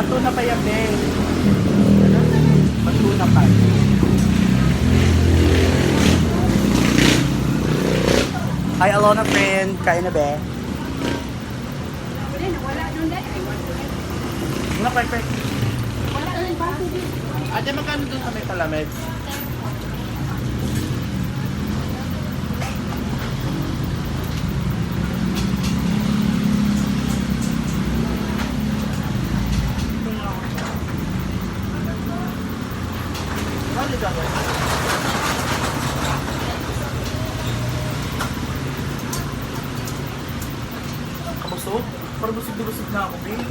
Matuna pa yan, Ben. Matuna pa. Hi, Alona friend. Kain na, be? Ano, perfect. Ate, magkano doon sa may palamig? Kabusog? Parang busog na ako, babe.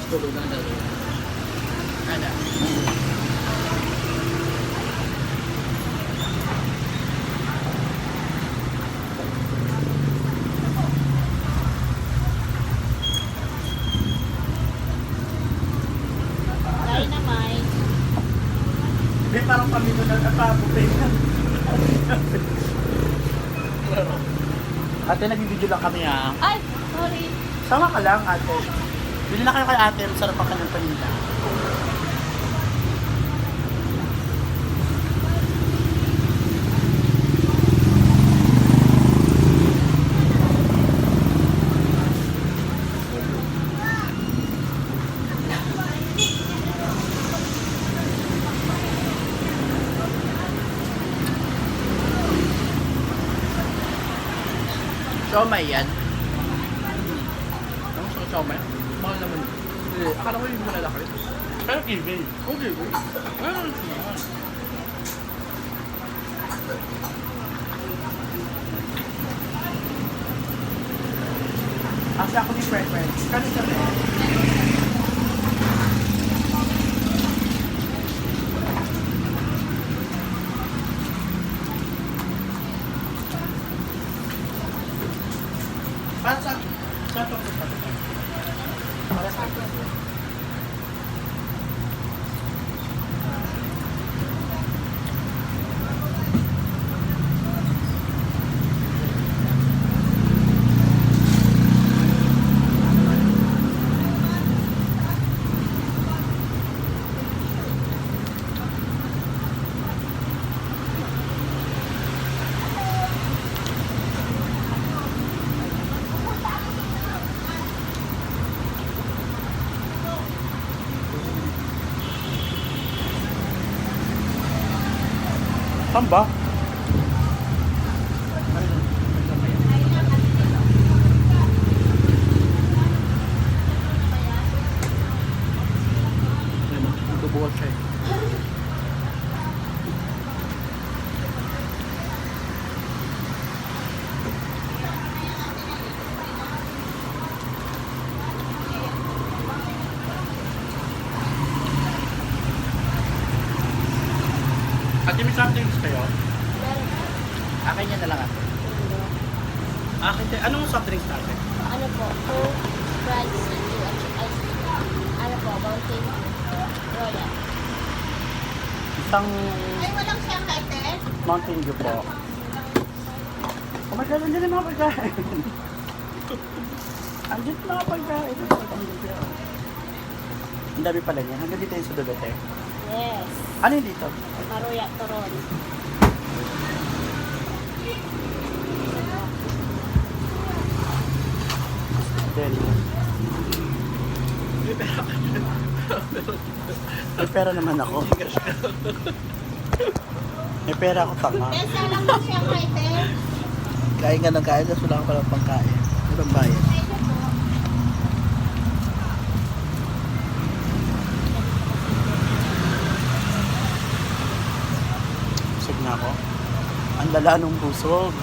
Tulog na dalo. Ada. Dynamite. Babe, parang kami na nagkakabutin. Ate, nag-video lang kami ha. Ay, sorry. Sama ka lang, ate. Bili na kayo kay ate, masarap ang kanyang paninda. Siomay yan. Ano sa siomay? Mahal naman. Akala ko yung malalaki. Pero giveaway. Oh, giveaway. Ano naman? Kasi ako ni preference. Kani kami. Para sa ito. Para sa ito. Saan ba? Tubuhan siya eh. Ate, may soft drinks kayo? Akin yan na lang ate. Akin din. Anong soft drinks natin? Ano po? Coke, Sprite, Zero, at ice cream. Ano po? Mountain Royal. Isang Ay, walang siyang kate? Mountain Dew po. Oh my God, andyan yung mga pagkain. Andyan yung mga pagkain. Ang dami pala niya. Hanggang dito yung sa Dudute. Yes. Ano yung dito? Maruya, Toron. Then, may pera naman ako. May pera ako tanga. Besa lang mo siyang kate? Kain ka ng kain, tapos wala ka palang pangkain. Walang bayad. Busog na ako. Ang lala nung busog.